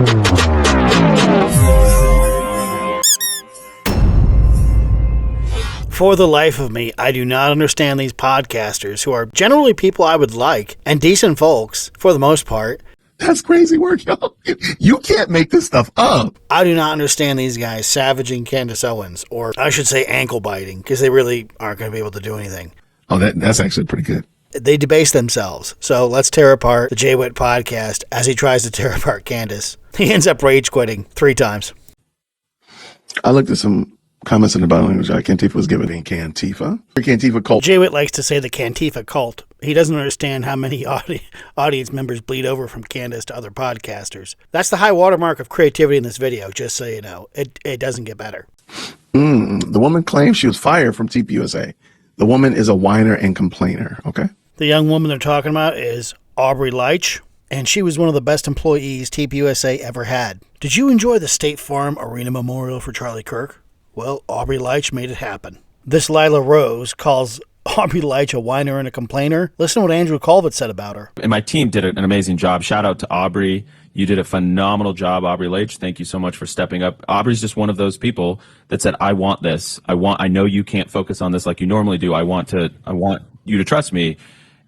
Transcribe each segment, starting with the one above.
For the life of me, I do not understand these podcasters who are generally people I would like and decent folks for the most part. That's crazy work, y'all. You can't make this stuff up. I do not understand these guys savaging Candace Owens, or I should say ankle biting, because they really aren't going to be able to do anything. Oh, that's actually pretty good. They debase themselves. So let's tear apart the JWhit podcast as he tries to tear apart Candace. He ends up rage quitting 3 times. I looked at some comments in the body language Cantifa was given in Cantifa. Cantifa cult. JWhit likes to say the Cantifa cult. He doesn't understand how many audience members bleed over from Candace to other podcasters. That's the high watermark of creativity in this video, just so you know. It doesn't get better. The woman claims she was fired from TPUSA. The woman is a whiner and complainer, okay? The young woman they're talking about is Aubrey Latsch, and she was one of the best employees TPUSA ever had. Did you enjoy the State Farm Arena Memorial for Charlie Kirk? Well, Aubrey Latsch made it happen. This Lila Rose calls Aubrey Latsch a whiner and a complainer. Listen to what Andrew Colvett said about her. And my team did an amazing job. Shout out to Aubrey. You did a phenomenal job, Aubrey Latsch. Thank you so much for stepping up. Aubrey's just one of those people that said, I want this. I know you can't focus on this like you normally do. I want you to trust me.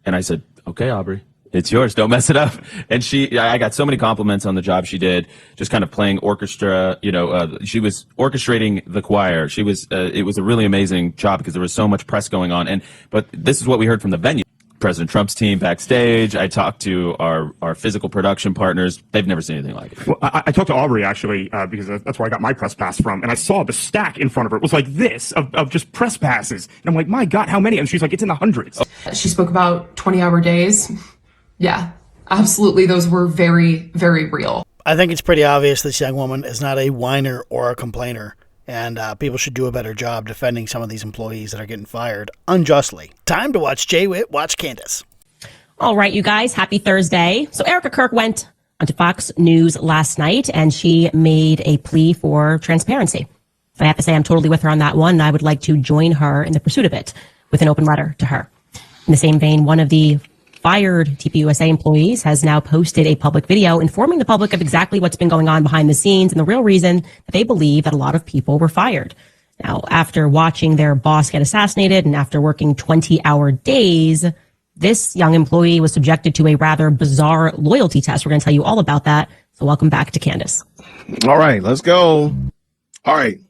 And I said, okay, Aubrey. It's yours. Don't mess it up. And I got so many compliments on the job she did, just kind of playing orchestra. She was orchestrating the choir. It was a really amazing job because there was so much press going on. But this is what we heard from the venue. President Trump's team backstage. I talked to our physical production partners. They've never seen anything like it. Well, I talked to Aubrey, actually, because that's where I got my press pass from. And I saw the stack in front of her. It was like this of just press passes. And I'm like, my God, how many? And she's like, it's in the hundreds. She spoke about 20-hour days. Yeah, absolutely. Those were very, very real. I think it's pretty obvious this young woman is not a whiner or a complainer, and people should do a better job defending some of these employees that are getting fired unjustly. Time to watch JWhit Watch Candace. All right, you guys, happy Thursday. So Erika Kirk went onto Fox News last night, and she made a plea for transparency. I have to say I'm totally with her on that one. I would like to join her in the pursuit of it with an open letter to her. In the same vein, one of the fired TPUSA employees has now posted a public video informing the public of exactly what's been going on behind the scenes and the real reason that they believe that a lot of people were fired. Now, after watching their boss get assassinated and after working 20-hour days, this young employee was subjected to a rather bizarre loyalty test. We're going to tell you all about that. So welcome back to Candace. All right, let's go. All right,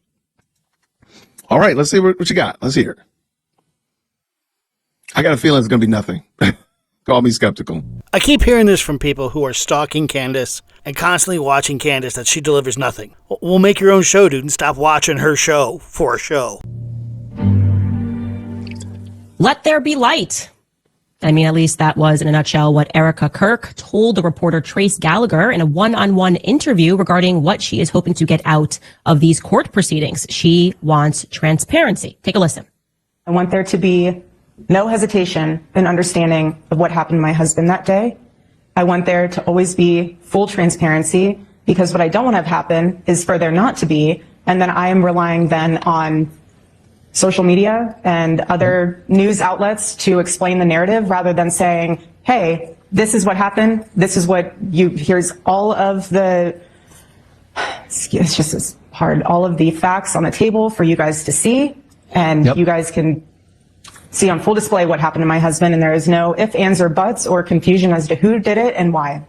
let's see what you got. Let's hear it. I got a feeling it's going to be nothing. Call me skeptical. I keep hearing this from people who are stalking Candace and constantly watching Candace that she delivers nothing. Well, make your own show, dude, and stop watching her show for a show. Let there be light. I mean, at least that was, in a nutshell, what Erika Kirk told the reporter Trace Gallagher in a one-on-one interview regarding what she is hoping to get out of these court proceedings. She wants transparency. Take a listen. I want there to be no hesitation in understanding of what happened to my husband that day. I want there to always be full transparency, because what I don't want to have happen is for there not to be, and then I am relying then on social media and other news outlets to explain the narrative rather than saying, hey, this is what happened. This is what here's all of the, it's just as hard, all of the facts on the table for you guys to see, and you guys can see on full display what happened to my husband, and there is no ifs, ands, or buts or confusion as to who did it and why.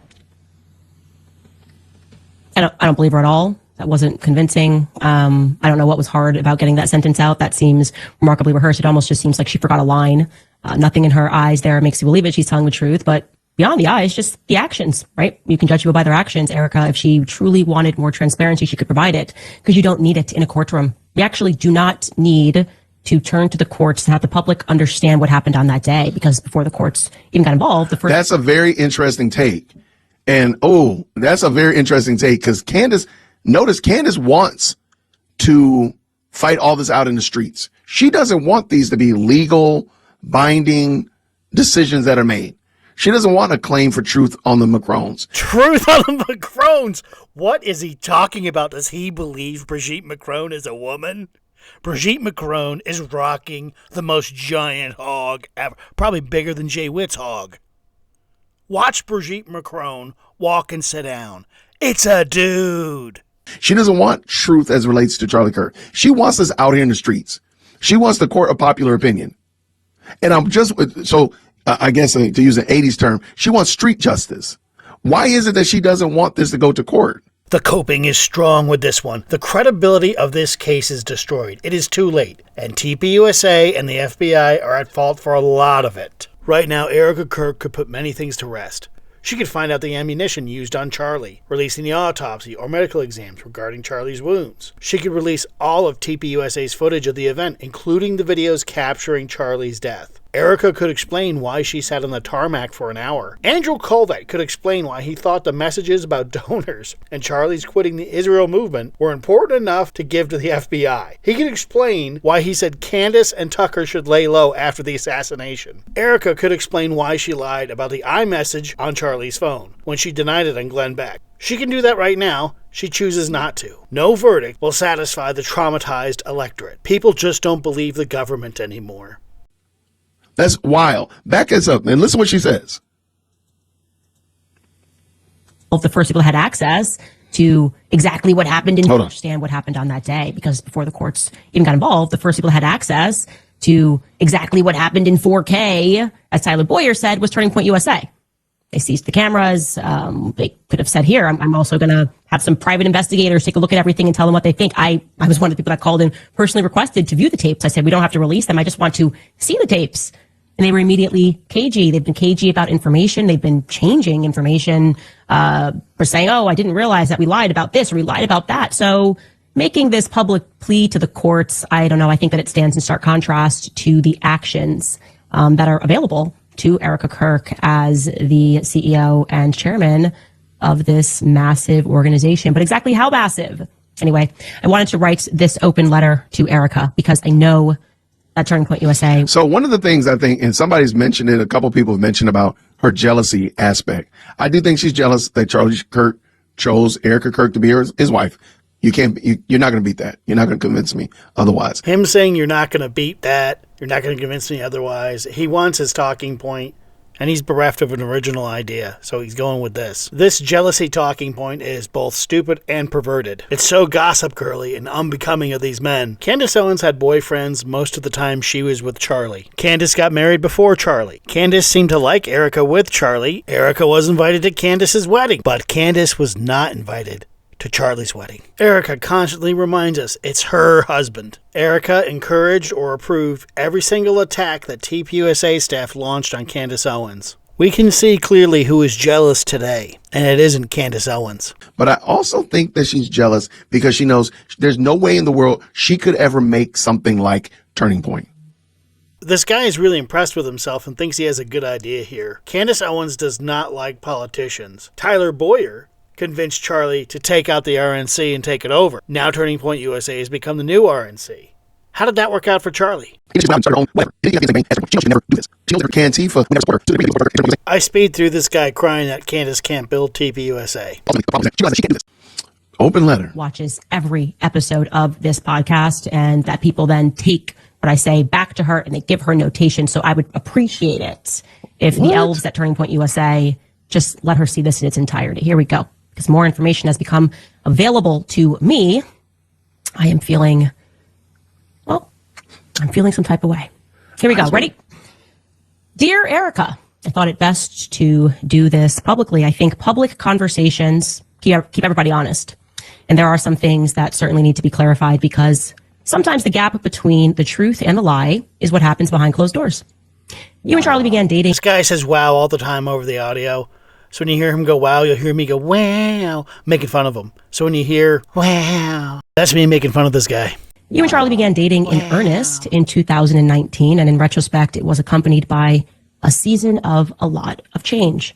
I don't believe her at all. That wasn't convincing. I don't know what was hard about getting that sentence out. That seems remarkably rehearsed. It almost just seems like she forgot a line. Nothing in her eyes there makes you believe it. She's telling the truth, but beyond the eyes, just the actions, right? You can judge people by their actions. Erika, if she truly wanted more transparency, she could provide it, because you don't need it in a courtroom. You actually do not need to turn to the courts to have the public understand what happened on that day, because before the courts even got involved, That's a very interesting take. And, that's a very interesting take, because Candace wants to fight all this out in the streets. She doesn't want these to be legal, binding decisions that are made. She doesn't want a claim for truth on the Macrones. Truth on the Macrones? What is he talking about? Does he believe Brigitte Macron is a woman? Brigitte Macron is rocking the most giant hog ever. Probably bigger than JWhit's hog. Watch Brigitte Macron walk and sit down. It's a dude. She doesn't want truth as relates to Charlie Kirk. She wants us out here in the streets. She wants the court of popular opinion. And I guess to use an 80s term, she wants street justice. Why is it that she doesn't want this to go to court? The coping is strong with this one. The credibility of this case is destroyed. It is too late. And TPUSA and the FBI are at fault for a lot of it. Right now, Erika Kirk could put many things to rest. She could find out the ammunition used on Charlie, releasing the autopsy or medical exams regarding Charlie's wounds. She could release all of TPUSA's footage of the event, including the videos capturing Charlie's death. Erika could explain why she sat on the tarmac for an hour. Andrew Colvett could explain why he thought the messages about donors and Charlie's quitting the Israel movement were important enough to give to the FBI. He could explain why he said Candace and Tucker should lay low after the assassination. Erika could explain why she lied about the iMessage on Charlie's phone when she denied it on Glenn Beck. She can do that right now. She chooses not to. No verdict will satisfy the traumatized electorate. People just don't believe the government anymore. That's wild. Back us up and listen what she says. Well, the first people had access to exactly what happened and understand what happened on that day, because before the courts even got involved, the first people had access to exactly what happened in 4K, as Tyler Boyer said, was Turning Point USA. They seized the cameras. They could have said, here, I'm also going to have some private investigators take a look at everything and tell them what they think. I was one of the people that called and personally requested to view the tapes. I said, we don't have to release them. I just want to see the tapes. And they were immediately cagey. They've been cagey about information. They've been changing information for saying, oh, I didn't realize that we lied about this or we lied about that. So making this public plea to the courts, I don't know. I think that it stands in stark contrast to the actions that are available to Erika Kirk as the CEO and chairman of this massive organization. But exactly how massive? Anyway, I wanted to write this open letter to Erika because I know at Turning Point USA. So one of the things I think, and somebody's mentioned it, a couple of people have mentioned about her jealousy aspect. I do think she's jealous that Charlie Kirk chose Erika Kirk to be his wife. You're not going to beat that. You're not going to convince me otherwise. Him saying you're not going to beat that, you're not going to convince me otherwise. He wants his talking point, and he's bereft of an original idea, so he's going with this. This jealousy talking point is both stupid and perverted. It's so gossip girly and unbecoming of these men. Candace Owens had boyfriends most of the time she was with Charlie. Candace got married before Charlie. Candace seemed to like Erika with Charlie. Erika was invited to Candace's wedding, but Candace was not invited to Charlie's wedding. Erika constantly reminds us it's her husband. Erika encouraged or approved every single attack that TPUSA staff launched on Candace Owens. We can see clearly who is jealous today, and it isn't Candace Owens. But I also think that she's jealous because she knows there's no way in the world she could ever make something like Turning Point. This guy is really impressed with himself and thinks he has a good idea here. Candace Owens does not like politicians. Tyler Boyer convinced Charlie to take out the RNC and take it over. Now Turning Point USA has become the new RNC. How did that work out for Charlie? I speed through this guy crying that Candace can't build TPUSA. Open letter. Watches every episode of this podcast, and that people then take what I say back to her and they give her notation. So I would appreciate it if the elves at Turning Point USA just let her see this in its entirety. Here we go. Because more information has become available to me. I am feeling, I'm feeling some type of way. Here we go. Ready? Dear Erika, I thought it best to do this publicly. I think public conversations keep everybody honest. And there are some things that certainly need to be clarified because sometimes the gap between the truth and the lie is what happens behind closed doors. You and Charlie began dating. This guy says wow all the time over the audio. So when you hear him go wow, you'll hear me go wow, making fun of him. So when you hear wow, that's me making fun of this guy. You and Charlie began dating in earnest in 2019, and in retrospect, it was accompanied by a season of a lot of change.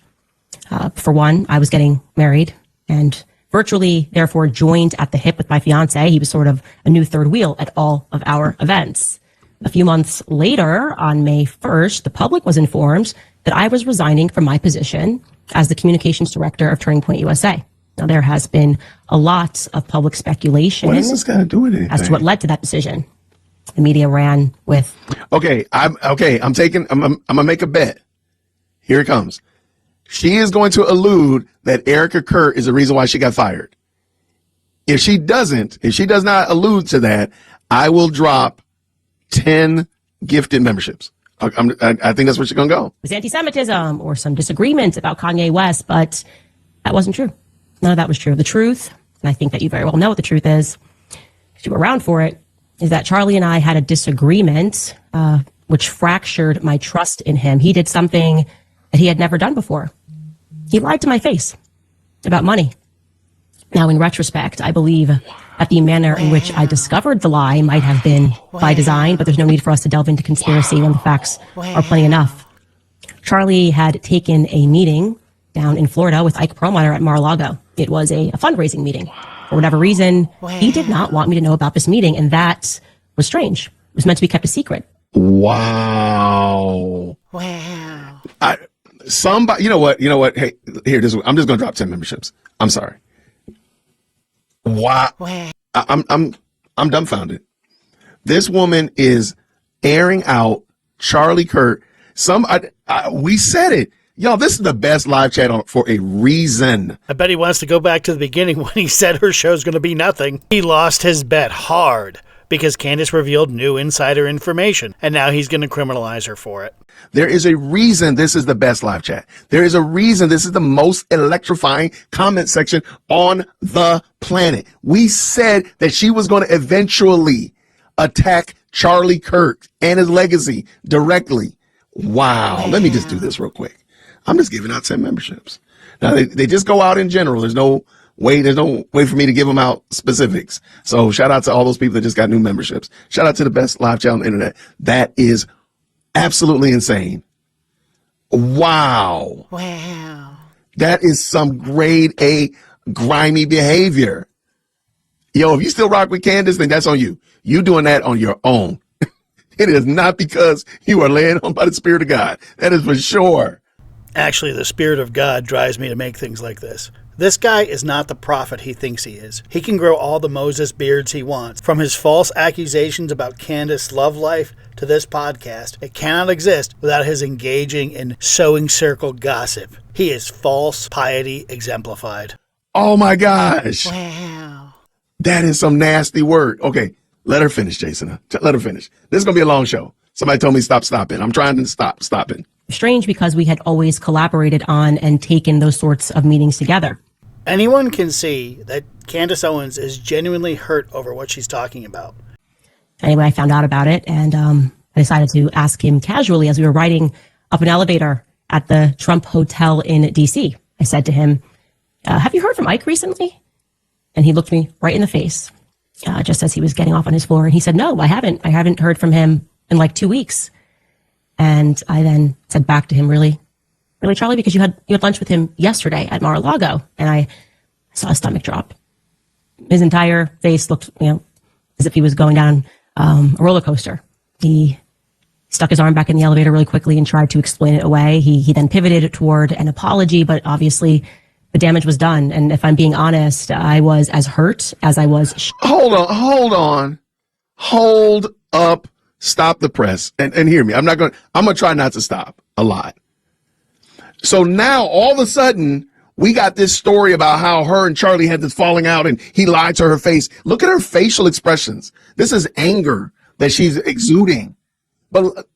For one, I was getting married and virtually, therefore, joined at the hip with my fiance. He was sort of a new third wheel at all of our events. A few months later, on May 1st, the public was informed that I was resigning from my position as the communications director of Turning Point USA. Now, there has been a lot of public speculation What does this got to do with anything? as to what led to that decision. The media ran with. I'm gonna make a bet. Here it comes. she is going to allude that Erika Kirk is the reason why she got fired. If she does not allude to that, I will drop 10 gifted memberships. I think that's where she's going to go. It was anti-Semitism or some disagreements about Kanye West, but that wasn't true. None of that was true. The truth, and I think that you very well know what the truth is, if you were around for it, is that Charlie and I had a disagreement, which fractured my trust in him. He did something that he had never done before. He lied to my face about money. Now, in retrospect, I believe that the manner in which I discovered the lie might have been by design, but there's no need for us to delve into conspiracy when the facts are plenty enough. Charlie had taken a meeting down in Florida with Ike Perlmutter at Mar-a-Lago. It was a fundraising meeting. For whatever reason, he did not want me to know about this meeting, and that was strange. It was meant to be kept a secret. Wow. Somebody, you know what? Hey, here, I'm just going to drop 10 memberships. I'm sorry. Wow. I'm dumbfounded. This woman is airing out Charlie Kirk. We said it. Y'all, this is the best live chat for a reason. I bet he wants to go back to the beginning when he said her show's going to be nothing. He lost his bet hard because Candace revealed new insider information, and now he's going to criminalize her for it. There is a reason this is the best live chat. There is a reason this is the most electrifying comment section on the planet. We said that she was going to eventually attack Charlie Kirk and his legacy directly. Wow. Let me just do this real quick. I'm just giving out 10 memberships. Now they just go out in general. There's no way for me to give them out specifics. So shout out to all those people that just got new memberships. Shout out to the best live chat on the internet. That is absolutely insane. Wow. That is some grade A grimy behavior. Yo, if you still rock with Candace, then that's on you. You doing that on your own. It is not because you are led on by the Spirit of God. That is for sure. Actually, the Spirit of God drives me to make things like this. This guy is not the prophet he thinks he is. He can grow all the Moses beards he wants. From his false accusations about Candace's love life to this podcast, it cannot exist without his engaging in sewing circle gossip. He is false piety exemplified. Oh my gosh. Wow. That is some nasty word. Okay, let her finish, Jason. Let her finish. This is going to be a long show. Somebody told me stop stopping. I'm trying to stop stopping. Strange because we had always collaborated on and taken those sorts of meetings together. Anyone can see that Candace Owens is genuinely hurt over what she's talking about. Anyway, I found out about it, and I decided to ask him casually as we were riding up an elevator at the Trump Hotel in D.C. I said to him, have you heard from Ike recently? And he looked me right in the face, just as he was getting off on his floor. And he said, no, I haven't. I haven't heard from him in like 2 weeks. And I then said back to him, really, Charlie, because you had lunch with him yesterday at Mar-a-Lago. And I saw his stomach drop. His entire face looked, as if he was going down a roller coaster. He stuck his arm back in the elevator really quickly and tried to explain it away. He then pivoted toward an apology, but obviously the damage was done. And if I'm being honest, I was as hurt as I was. Hold up. Stop the press and hear me. I'm going to try not to stop a lot. So now all of a sudden we got this story about how her and Charlie had this falling out and he lied to her face. Look at her facial expressions. This is anger that she's exuding. But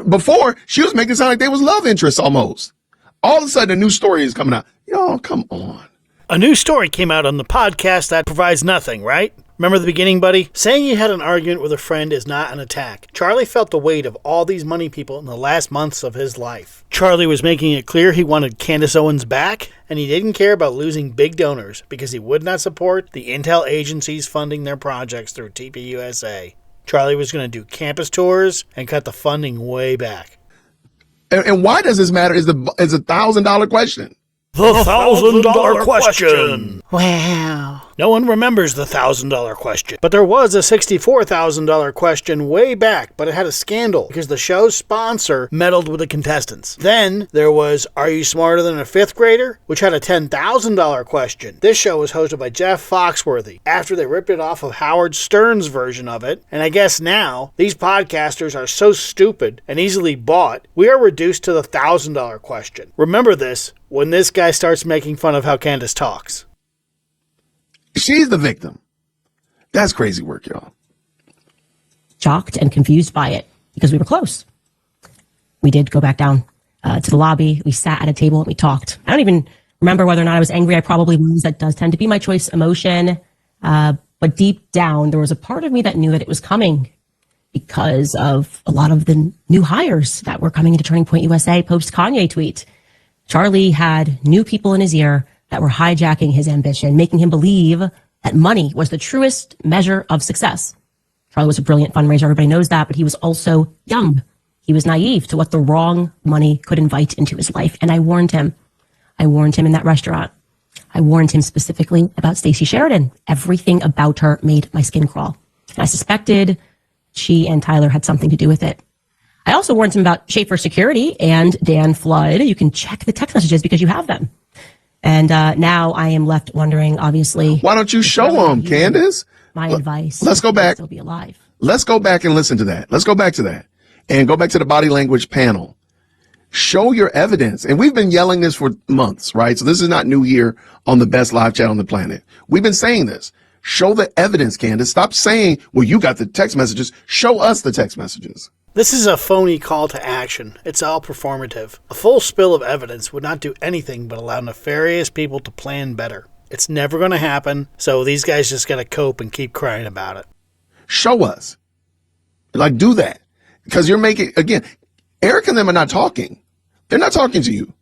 before she was making it sound like they was love interests almost. All of a sudden a new story is coming out. Y'all, come on. A new story came out on the podcast that provides nothing, right? Remember the beginning, buddy? Saying he had an argument with a friend is not an attack. Charlie felt the weight of all these money people in the last months of his life. Charlie was making it clear he wanted Candace Owens back, and he didn't care about losing big donors because he would not support the intel agencies funding their projects through TPUSA. Charlie was going to do campus tours and cut the funding way back. And why does this matter is a $1,000 question. The $1,000 question. Wow. No one remembers the $1,000 question, but there was a $64,000 question way back, but it had a scandal because the show's sponsor meddled with the contestants. Then there was Are You Smarter Than a Fifth Grader?, which had a $10,000 question. This show was hosted by Jeff Foxworthy after they ripped it off of Howard Stern's version of it, and I guess now these podcasters are so stupid and easily bought, we are reduced to the $1,000 question. Remember this when this guy starts making fun of how Candace talks. She's the victim. That's crazy work, y'all. Shocked and confused by it because we were close. We did go back down to the lobby. We sat at a table and we talked. I don't even remember whether or not I was angry. I probably was. That does tend to be my choice emotion. But deep down, there was a part of me that knew that it was coming because of a lot of the new hires that were coming into Turning Point USA post Kanye tweet. Charlie had new people in his ear that were hijacking his ambition, making him believe that money was the truest measure of success. Charlie was a brilliant fundraiser. Everybody knows that, but he was also young. He was naive to what the wrong money could invite into his life. And I warned him. I warned him in that restaurant. I warned him specifically about Stacey Sheridan. Everything about her made my skin crawl. And I suspected she and Tyler had something to do with it. I also warned him about Schaefer Security and Dan Flood. You can check the text messages because you have them. And now I am left wondering, obviously. Why don't you show them, Candace? My advice. Let's go back. Still be alive. Let's go back and listen to that. Let's go back to that and go back to the body language panel. Show your evidence. And we've been yelling this for months, right? So this is not new here on the best live chat on the planet. We've been saying this. Show the evidence, Candace. Stop saying, well, you got the text messages. Show us the text messages. This is a phony call to action. It's all performative. A full spill of evidence would not do anything but allow nefarious people to plan better. It's never going to happen, so these guys just got to cope and keep crying about it. Show us. Like, do that. Because you're making, again, Erika and them are not talking. They're not talking to you.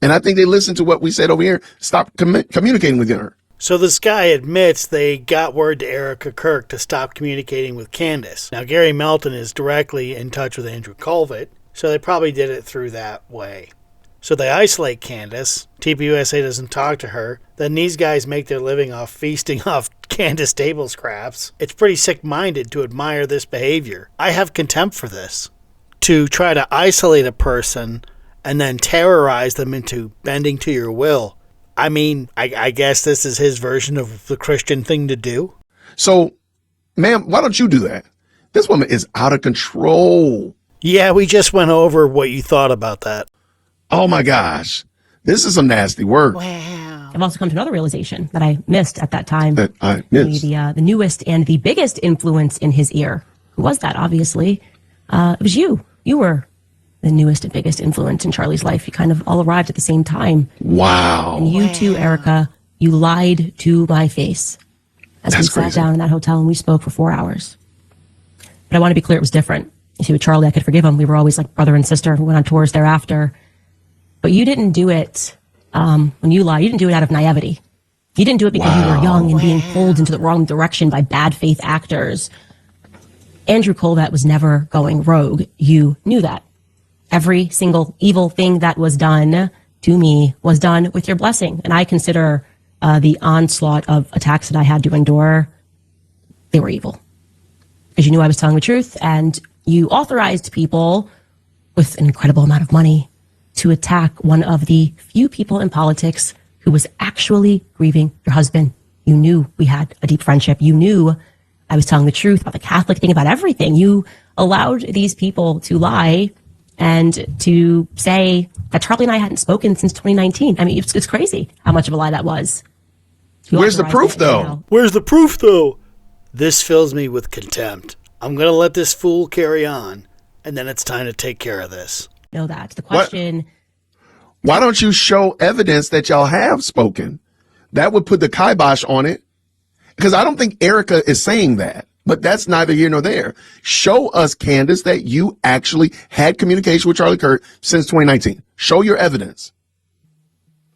And I think they listened to what we said over here. Stop communicating with her. So this guy admits they got word to Erika Kirk to stop communicating with Candace. Now, Gary Melton is directly in touch with Andrew Colvett, so they probably did it through that way. So they isolate Candace. TPUSA doesn't talk to her. Then these guys make their living off feasting off Candace table scraps. It's pretty sick-minded to admire this behavior. I have contempt for this. To try to isolate a person and then terrorize them into bending to your will. I mean, I guess this is his version of the Christian thing to do. So, ma'am, why don't you do that? This woman is out of control. Yeah, we just went over what you thought about that. Oh, my gosh. This is some nasty work. Wow. I've also come to another realization that I missed at that time. That I missed. The newest and the biggest influence in his ear. Who was that, obviously? It was you. You were the newest and biggest influence in Charlie's life. You kind of all arrived at the same time. Wow. And you too, Erika, you lied to my face as we sat down in that hotel and we spoke for 4 hours. But I want to be clear, it was different. You see, with Charlie, I could forgive him. We were always like brother and sister. We went on tours thereafter. But you didn't do it, when you lied, you didn't do it out of naivety. You didn't do it because you were young and being pulled into the wrong direction by bad faith actors. Andrew Colvett was never going rogue. You knew that. Every single evil thing that was done to me was done with your blessing. And I consider the onslaught of attacks that I had to endure, they were evil. Because you knew I was telling the truth, and you authorized people with an incredible amount of money to attack one of the few people in politics who was actually grieving your husband. You knew we had a deep friendship. You knew I was telling the truth about the Catholic thing, about everything. You allowed these people to lie and to say that Charlie and I hadn't spoken since 2019. I mean, it's crazy how much of a lie that was. Where's the proof, though? Where's the proof, though? This fills me with contempt. I'm going to let this fool carry on, and then it's time to take care of this. Know that. The question... Why don't you show evidence that y'all have spoken? That would put the kibosh on it. Because I don't think Erika is saying that. But that's neither here nor there. Show us, Candace, that you actually had communication with Charlie Kirk since 2019. Show your evidence.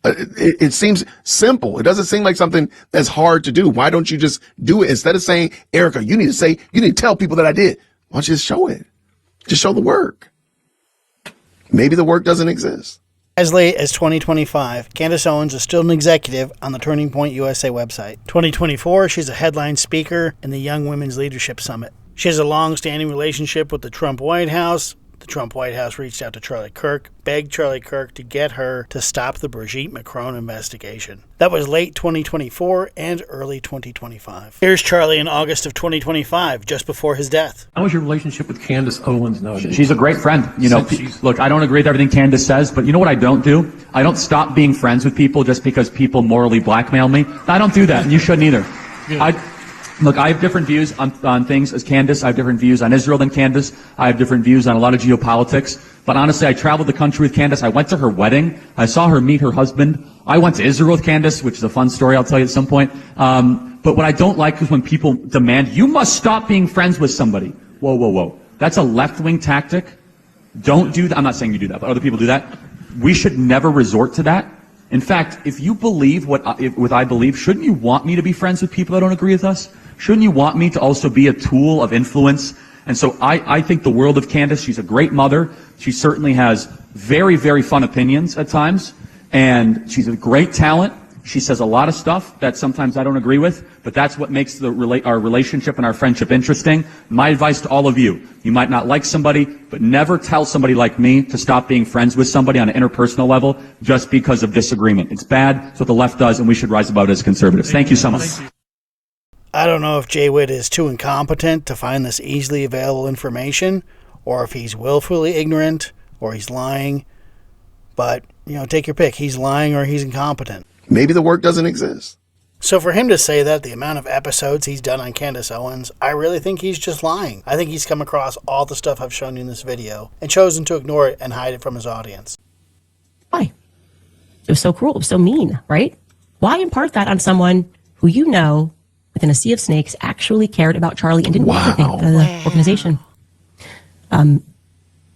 It seems simple. It doesn't seem like something that's hard to do. Why don't you just do it? Instead of saying, Erika, you need to tell people that I did. Why don't you just show it? Just show the work. Maybe the work doesn't exist. As late as 2025, Candace Owens is still an executive on the Turning Point USA website. 2024, she's a headline speaker in the Young Women's Leadership Summit. She has a long-standing relationship with the Trump White House. The Trump White House reached out to Charlie Kirk, begged Charlie Kirk to get her to stop the Brigitte Macron investigation. That was late 2024 and early 2025. Here's Charlie in August of 2025, just before his death. How is your relationship with Candace Owens nowadays? She's a great friend. You know, look, I don't agree with everything Candace says, but you know what I don't do? I don't stop being friends with people just because people morally blackmail me. I don't do that, and you shouldn't either. Look, I have different views on things as Candace. I have different views on Israel than Candace. I have different views on a lot of geopolitics. But honestly, I traveled the country with Candace. I went to her wedding. I saw her meet her husband. I went to Israel with Candace, which is a fun story I'll tell you at some point. But what I don't like is when people demand, you must stop being friends with somebody. Whoa, whoa, whoa. That's a left-wing tactic. Don't do that. I'm not saying you do that, but other people do that. We should never resort to that. In fact, if you believe what I believe, shouldn't you want me to be friends with people that don't agree with us? Shouldn't you want me to also be a tool of influence? And so I think the world of Candace. She's a great mother. She certainly has very, very fun opinions at times. And she's a great talent. She says a lot of stuff that sometimes I don't agree with, but that's what makes our relationship and our friendship interesting. My advice to all of you, you might not like somebody, but never tell somebody like me to stop being friends with somebody on an interpersonal level just because of disagreement. It's bad. It's what the left does, and we should rise above it as conservatives. Thank you so much. I don't know if JWhit is too incompetent to find this easily available information, or if he's willfully ignorant, or he's lying. But, you know, take your pick. He's lying or he's incompetent. Maybe the work doesn't exist. So for him to say that, the amount of episodes he's done on Candace Owens, I really think he's just lying. I think he's come across all the stuff I've shown you in this video and chosen to ignore it and hide it from his audience. Why? It was so cruel. It was so mean, right? Why impart that on someone who you know, within a sea of snakes, actually cared about Charlie and didn't do anything for the organization?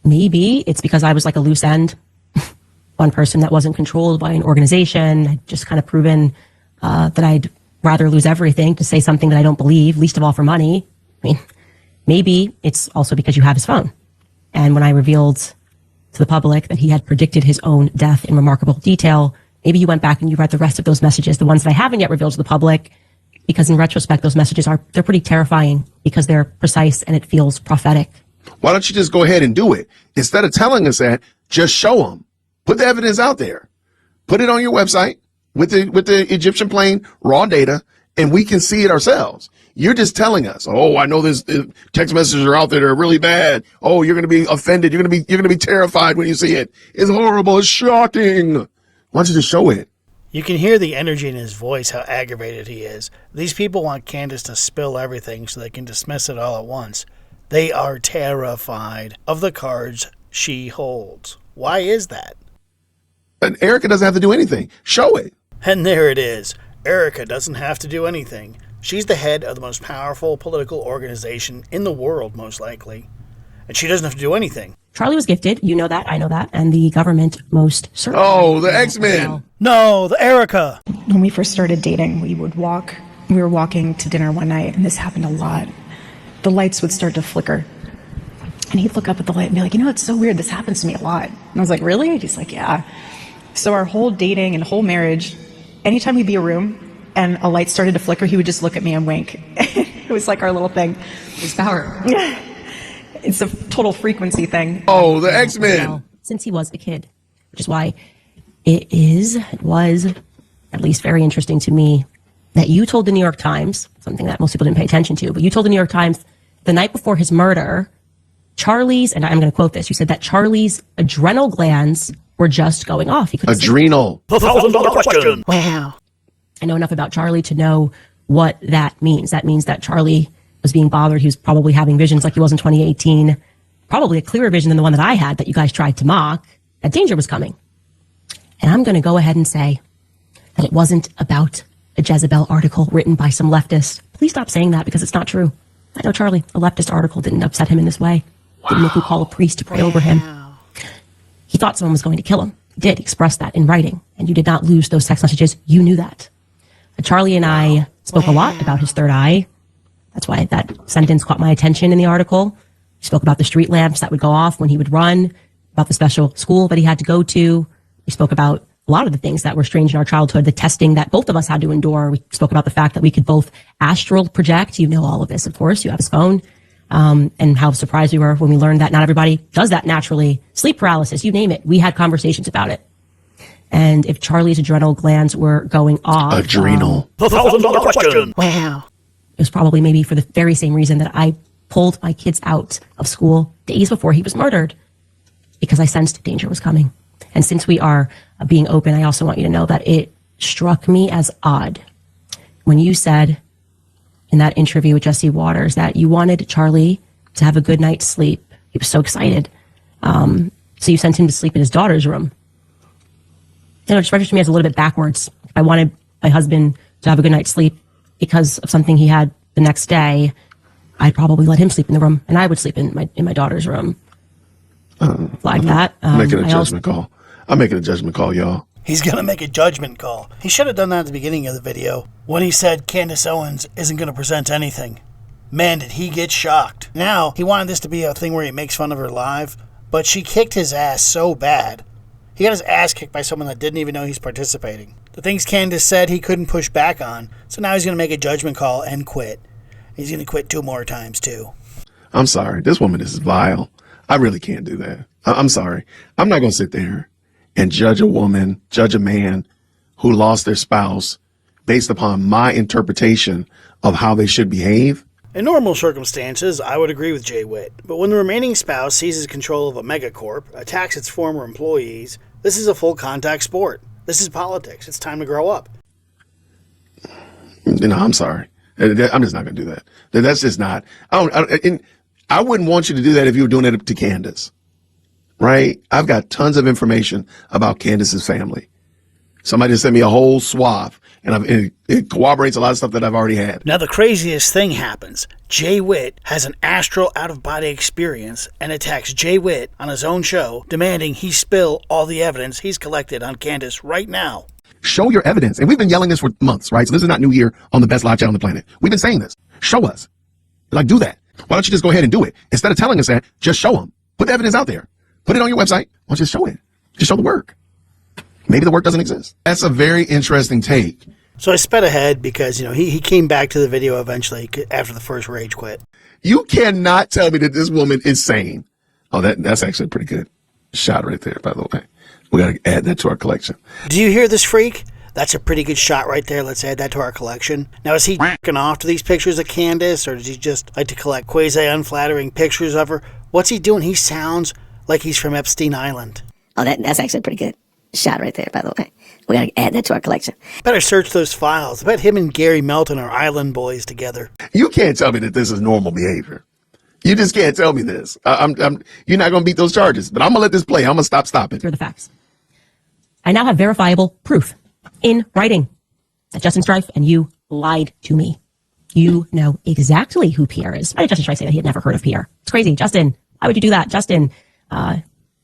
Maybe it's because I was like a loose end. One person that wasn't controlled by an organization. I'd just kind of proven that I'd rather lose everything to say something that I don't believe, least of all for money. I mean, maybe it's also because you have his phone. And when I revealed to the public that he had predicted his own death in remarkable detail, maybe you went back and you read the rest of those messages, the ones that I haven't yet revealed to the public, because in retrospect, those messages they're pretty terrifying because they're precise and it feels prophetic. Why don't you just go ahead and do it? Instead of telling us that, just show them. Put the evidence out there. Put it on your website with the Egyptian plane, raw data, and we can see it ourselves. You're just telling us, oh, I know this text messages are out there that are really bad. Oh, you're going to be offended. You're going to be terrified when you see it. It's horrible. It's shocking. Why don't you just show it? You can hear the energy in his voice, how aggravated he is. These people want Candace to spill everything so they can dismiss it all at once. They are terrified of the cards she holds. Why is that? And Erika doesn't have to do anything. Show it. And there it is. Erika doesn't have to do anything. She's the head of the most powerful political organization in the world, most likely. And she doesn't have to do anything. Charlie was gifted. You know that. I know that. And the government most certainly. Oh, the X-Men. No, the Erika. When we first started dating, we were walking to dinner one night, and this happened a lot. The lights would start to flicker. And he'd look up at the light and be like, you know, it's so weird. This happens to me a lot. And I was like, really? And he's like, yeah. So our whole dating and whole marriage, anytime we'd be in a room and a light started to flicker, he would just look at me and wink. It was like our little thing. His power. It's a total frequency thing. Oh, the X-Men. Since he was a kid, which is why it was at least very interesting to me that you told the New York Times, something that most people didn't pay attention to, but you told the New York Times the night before his murder, Charlie's, and I'm going to quote this, you said that Charlie's adrenal glands were just going off. He couldn't Adrenal. The $1,000 question. Wow. I know enough about Charlie to know what that means. That means that Charlie was being bothered. He was probably having visions like he was in 2018, probably a clearer vision than the one that I had that you guys tried to mock, that danger was coming. And I'm going to go ahead and say that it wasn't about a Jezebel article written by some leftist. Please stop saying that because it's not true. I know Charlie, a leftist article didn't upset him in this way. Didn't make him call a priest to pray over him. He thought someone was going to kill him. He did express that in writing, and you did not lose those text messages. You knew that. Charlie and I spoke a lot about his third eye. That's why that sentence caught my attention in the article. We spoke about the street lamps that would go off when he would run, about the special school that he had to go to, We spoke about a lot of the things that were strange in our childhood, the testing that both of us had to endure. We spoke about the fact that we could both astral project. You know all of this, of course. You have his phone. And how surprised we were when we learned that not everybody does that naturally. Sleep paralysis, you name it. We had conversations about it. And if Charlie's adrenal glands were going off. Adrenal. The $1,000 question. Wow. It was probably maybe for the very same reason that I pulled my kids out of school days before he was murdered, because I sensed danger was coming. And since we are being open, I also want you to know that it struck me as odd when you said in that interview with Jesse Waters that you wanted Charlie to have a good night's sleep. He was so excited. So you sent him to sleep in his daughter's room. It just registered to me as a little bit backwards. I wanted my husband to have a good night's sleep because of something he had the next day. I'd probably let him sleep in the room, and I would sleep in my daughter's room. Like that. I'm making a judgment call. I'm making a judgment call, y'all. He's going to make a judgment call. He should have done that at the beginning of the video when he said Candace Owens isn't going to present anything. Man, did he get shocked. Now, he wanted this to be a thing where he makes fun of her live, but she kicked his ass so bad. He got his ass kicked by someone that didn't even know he's participating. The things Candace said he couldn't push back on, so now he's going to make a judgment call and quit. He's going to quit 2 more times, too. I'm sorry. This woman is vile. I really can't do that. I'm sorry. I'm not going to sit there and judge a woman, judge a man who lost their spouse based upon my interpretation of how they should behave. In normal circumstances, I would agree with JWhit, but when the remaining spouse seizes control of a megacorp, attacks its former employees, this is a full contact sport. This is politics. It's time to grow up. I'm sorry. I'm just not going to do that. That's just not. I wouldn't want you to do that if you were doing it to Candace. Right? I've got tons of information about Candace's family. Somebody sent me a whole swath, and it corroborates a lot of stuff that I've already had. Now, the craziest thing happens. JWhit has an astral out-of-body experience and attacks JWhit on his own show, demanding he spill all the evidence he's collected on Candace right now. Show your evidence. And we've been yelling this for months, right? So this is not new here on the best live chat on the planet. We've been saying this. Show us. Like, do that. Why don't you just go ahead and do it? Instead of telling us that, just show them. Put the evidence out there. Put it on your website. Why don't you just show it? Just show the work. Maybe the work doesn't exist. That's a very interesting take. So I sped ahead because, he came back to the video eventually after the first rage quit. You cannot tell me that this woman is sane. Oh, that's actually a pretty good shot right there, by the way. We got to add that to our collection. Do you hear this, freak? That's a pretty good shot right there. Let's add that to our collection. Now, is he f***ing off to these pictures of Candace, or does he just like to collect quasi-unflattering pictures of her? What's he doing? He sounds like he's from Epstein Island. Oh, that's actually a pretty good shot right there, by the way. We gotta add that to our collection. Better search those files. I bet him and Gary Melton are island boys together. You can't tell me that this is normal behavior. You just can't tell me this. You're not going to beat those charges, but I'm going to let this play. I'm going to stop it. Here are the facts. I now have verifiable proof in writing that Justin Strife and you lied to me. You know exactly who Pierre is. Why did Justin Strife say that he had never heard of Pierre? It's crazy. Justin, why would you do that? Justin,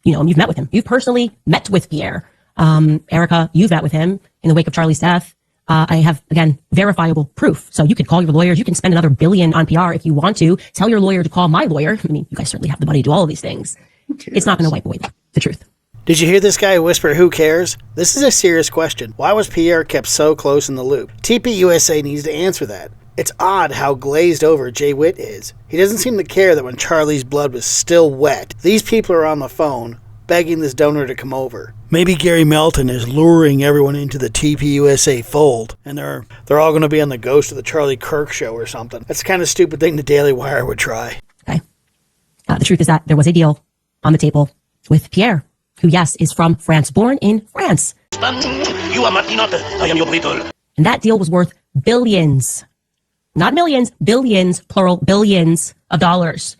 you've met with him. You've personally met with Pierre. Erika, you've met with him in the wake of Charlie's death. I have, again, verifiable proof. So you can call your lawyers. You can spend another $1 billion on PR if you want to. Tell your lawyer to call my lawyer. I mean, you guys certainly have the money to do all of these things. It's not going to wipe away the truth. Did you hear this guy whisper, who cares? This is a serious question. Why was Pierre kept so close in the loop? TPUSA needs to answer that. It's odd how glazed over JWhit is. He doesn't seem to care that when Charlie's blood was still wet, these people are on the phone begging this donor to come over. Maybe Gary Melton is luring everyone into the TPUSA fold, and they're all going to be on the Ghost of the Charlie Kirk show or something. That's the kind of stupid thing the Daily Wire would try. Okay. The truth is that there was a deal on the table with Pierre, who, yes, is from France, born in France. You are Martinotte. I am your Brittle. And that deal was worth billions. Not millions, billions, plural, billions of dollars.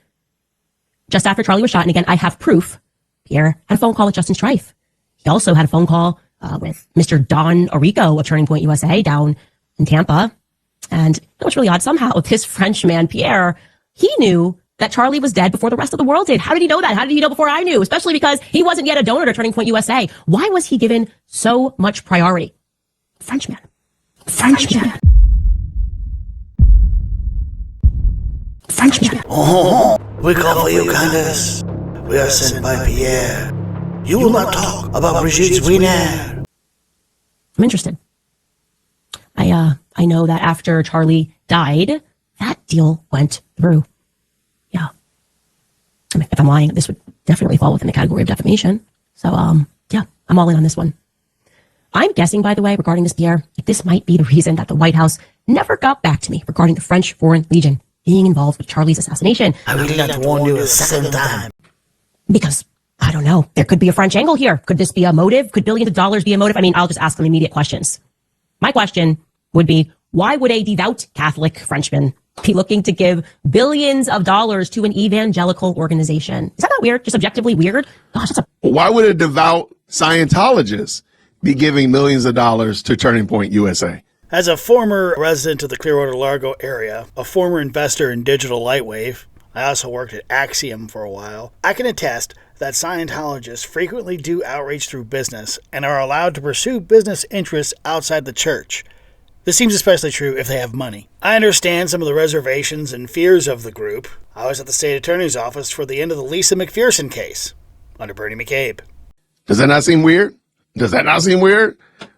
Just after Charlie was shot, and again, I have proof, Pierre had a phone call with Justin Strife. He also had a phone call with Mr. Don Erika of Turning Point USA down in Tampa. And you know what's really odd? Somehow, this French man, Pierre, he knew that Charlie was dead before the rest of the world did. How did he know that? How did he know before I knew? Especially because he wasn't yet a donor to Turning Point USA. Why was he given so much priority? Frenchman. Frenchman. Oh, we call for you, Candace. We are sent by Pierre. You will not talk about Brigitte's wiener. I'm interested. I know that after Charlie died, that deal went through. Yeah. I mean, if I'm lying, this would definitely fall within the category of defamation. So, yeah, I'm all in on this one. I'm guessing, by the way, regarding this, Pierre, that this might be the reason that the White House never got back to me regarding the French Foreign Legion being involved with Charlie's assassination. I will not warn you a second time. Because, I don't know, there could be a French angle here. Could this be a motive? Could billions of dollars be a motive? I mean, I'll just ask them immediate questions. My question would be, why would a devout Catholic Frenchman be looking to give billions of dollars to an evangelical organization? Is that not weird? Just objectively weird? Gosh, that's Why would a devout Scientologist be giving millions of dollars to Turning Point USA? As a former resident of the Clearwater Largo area, a former investor in Digital Lightwave, I also worked at Axiom for a while, I can attest that Scientologists frequently do outreach through business and are allowed to pursue business interests outside the church. This seems especially true if they have money. I understand some of the reservations and fears of the group. I was at the state attorney's office for the end of the Lisa McPherson case under Bernie McCabe. Does that not seem weird?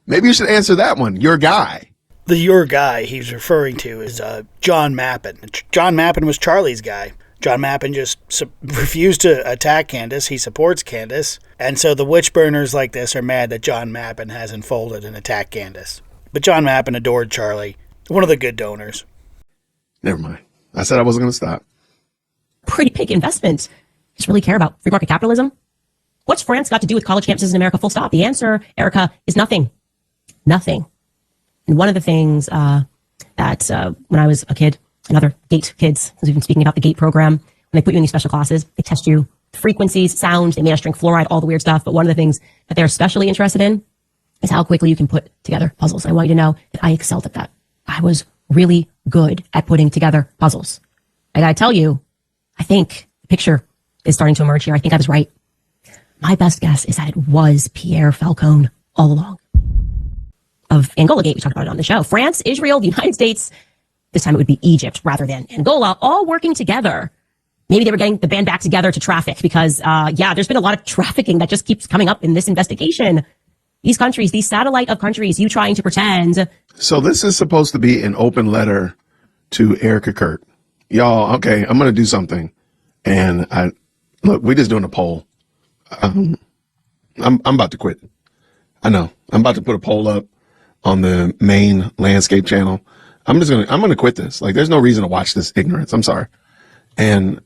Maybe you should answer that one. Your guy. The your guy he's referring to is John Mappin. John Mappin was Charlie's guy. John Mappin just refused to attack Candace. He supports Candace. And so the witch burners like this are mad that John Mappin hasn't folded and attacked Candace. But John Mappin adored Charlie. One of the good donors. Never mind. I said I wasn't going to stop. pretty big investment. Just really care about free market capitalism. What's France got to do with college campuses in America? Full stop. The answer, Erika, is nothing. Nothing. And one of the things that when I was a kid, and other GATE kids, as we've been speaking about the GATE program, when they put you in these special classes, they test you frequencies, sound, they made us drink fluoride, all the weird stuff. But one of the things that they're especially interested in is how quickly you can put together puzzles. I want you to know that I excelled at that. I was really good at putting together puzzles. I gotta tell you, I think the picture is starting to emerge here. I think I was right. My best guess is that it was Pierre Falcone all along. Of Angola Gate, we talked about it on the show. France, Israel, the United States, this time it would be Egypt rather than Angola, all working together. Maybe they were getting the band back together to traffic because, there's been a lot of trafficking that just keeps coming up in this investigation. These countries, these satellite of countries, you trying to pretend. So this is supposed to be an open letter to Erika Kirk. Y'all, okay, I'm going to do something. And we're just doing a poll. I'm about to quit. I know. I'm about to put a poll up on the main landscape channel. I'm going to quit this. Like, there's no reason to watch this ignorance. I'm sorry. And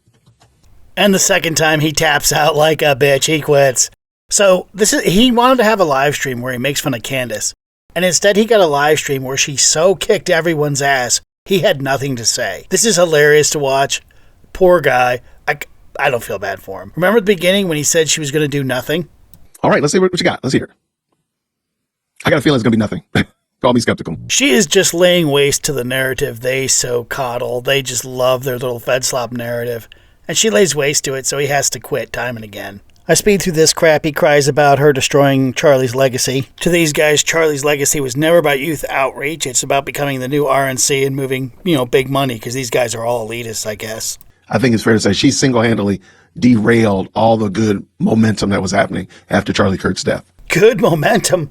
the second time he taps out like a bitch, he quits. So he wanted to have a live stream where he makes fun of Candace. And instead he got a live stream where she so kicked everyone's ass, he had nothing to say. This is hilarious to watch. Poor guy. I don't feel bad for him. Remember at the beginning when he said she was going to do nothing? All right, let's see what you got. Let's hear it. I got a feeling it's going to be nothing. Call me skeptical. She is just laying waste to the narrative they so coddle. They just love their little Fed slop narrative. And she lays waste to it, so he has to quit time and again. I speed through this crap. He cries about her destroying Charlie's legacy. To these guys, Charlie's legacy was never about youth outreach. It's about becoming the new RNC and moving, big money, because these guys are all elitists, I guess. I think it's fair to say she single-handedly derailed all the good momentum that was happening after Charlie Kirk's death. Good momentum?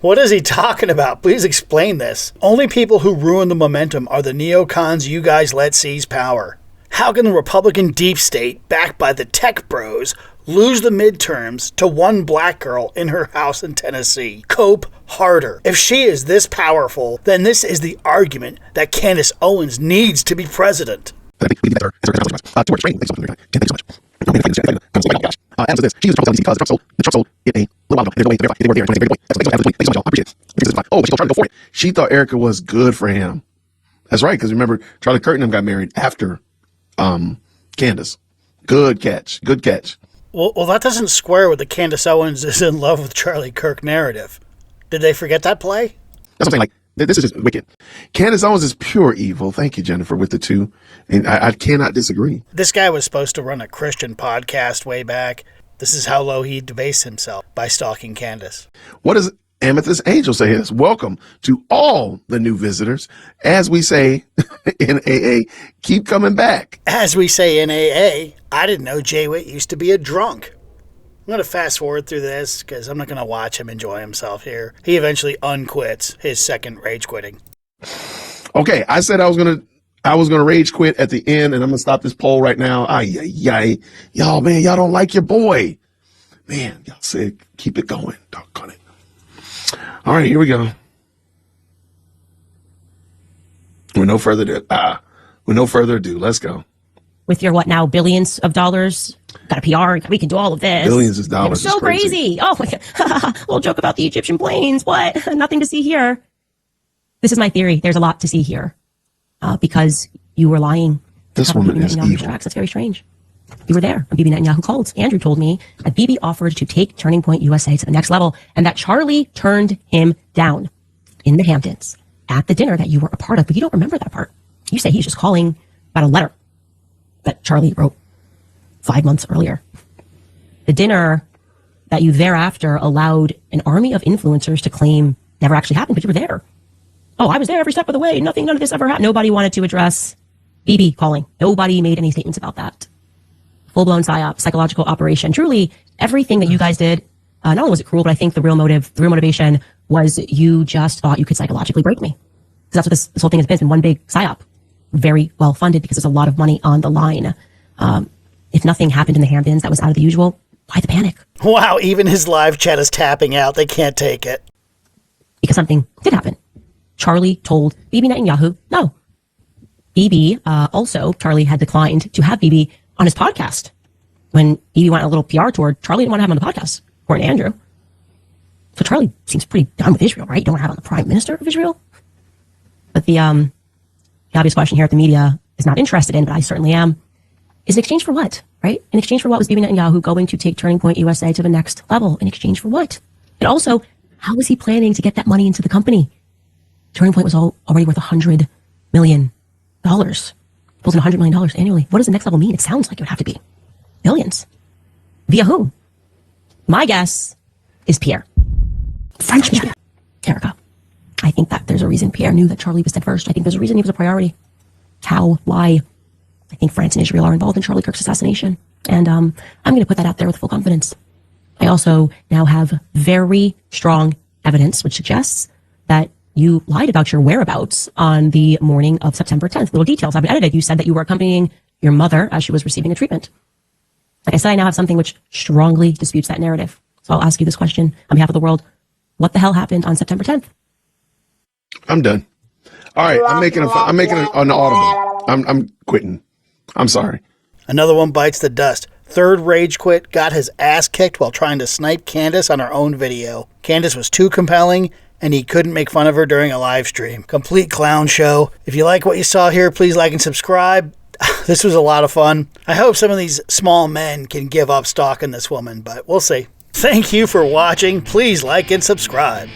What is he talking about? Please explain this. Only people who ruin the momentum are the neocons you guys let seize power. How can the Republican deep state, backed by the tech bros, lose the midterms to one black girl in her house in Tennessee? Cope harder. If she is this powerful, then this is the argument that Candace Owens needs to be president. Answer this. She used Trump because the Trump sold it a little while ago. They were there. Oh, she's trying to go for it. She thought Erika was good for him. That's right, because remember, Charlie Kirk and them got married after Candace. Good catch. Well, that doesn't square with the Candace Owens is in love with Charlie Kirk narrative. Did they forget that play? That's what I'm saying. Like, this is just wicked. Candace Owens is pure evil. Thank you, Jennifer, with the two. And I cannot disagree. This guy was supposed to run a Christian podcast way back. This is how low he debased himself by stalking Candace. What does Amethyst Angel say is? Welcome to all the new visitors. As we say in AA, keep coming back. As we say in AA, I didn't know JWhit used to be a drunk. I'm going to fast forward through this because I'm not going to watch him enjoy himself here. He eventually unquits his second rage quitting. Okay, I said I was gonna rage quit at the end, and I'm gonna stop this poll right now. Y'all, man, y'all don't like your boy. Man, y'all said keep it going. Doggone it. All right, here we go. With no further ado, let's go. With your what now, billions of dollars? Got a PR, we can do all of this. Billions of dollars. So crazy. Oh my God. Little joke about the Egyptian planes. What? Nothing to see here. This is my theory. There's a lot to see here. Because you were lying. This woman is evil. That's very strange. You were there when Bibi Netanyahu called. Andrew told me that Bibi offered to take Turning Point USA to the next level and that Charlie turned him down in the Hamptons at the dinner that you were a part of. But you don't remember that part. You say he's just calling about a letter that Charlie wrote 5 months earlier. The dinner that you thereafter allowed an army of influencers to claim never actually happened, but you were there. Oh, I was there every step of the way. None of this ever happened. Nobody wanted to address Bibi calling. Nobody made any statements about that. Full-blown psyop, psychological operation. Truly, everything that you guys did, not only was it cruel, but I think the real motivation was you just thought you could psychologically break me. Because that's what this whole thing has been. It's been one big psyop. Very well funded because there's a lot of money on the line. If nothing happened in the Hamptons that was out of the usual, why the panic? Wow, even his live chat is tapping out. They can't take it. Because something did happen. Charlie told Bibi Netanyahu no. Bibi, also, Charlie had declined to have Bibi on his podcast. When Bibi went on a little PR tour, Charlie didn't want to have him on the podcast, according to Andrew. So Charlie seems pretty done with Israel, right? You don't want to have on the Prime Minister of Israel? But the obvious question here at the media is not interested in, but I certainly am, is in exchange for what, right? In exchange for what was Bibi Netanyahu going to take Turning Point USA to the next level? In exchange for what? And also, how was he planning to get that money into the company? Turning Point was already worth $100 million. Pulls in $100 million annually. What does the next level mean? It sounds like it would have to be billions. Via whom? My guess is Pierre. French media. Erika. I think that there's a reason Pierre knew that Charlie was dead first. I think there's a reason he was a priority. How? Why? I think France and Israel are involved in Charlie Kirk's assassination. And I'm going to put that out there with full confidence. I also now have very strong evidence which suggests that you lied about your whereabouts on the morning of September 10th. Little details have been edited. You said that you were accompanying your mother as she was receiving a treatment. Like I said, I now have something which strongly disputes that narrative. So I'll ask you this question on behalf of the world. What the hell happened on September 10th? I'm done. All right, I'm making an audible. I'm quitting. I'm sorry. Another one bites the dust. Third rage quit, got his ass kicked while trying to snipe Candace on her own video. Candace was too compelling, and he couldn't make fun of her during a live stream. Complete clown show. If you like what you saw here, please like and subscribe. This was a lot of fun. I hope some of these small men can give up stalking this woman, but we'll see. Thank you for watching. Please like and subscribe.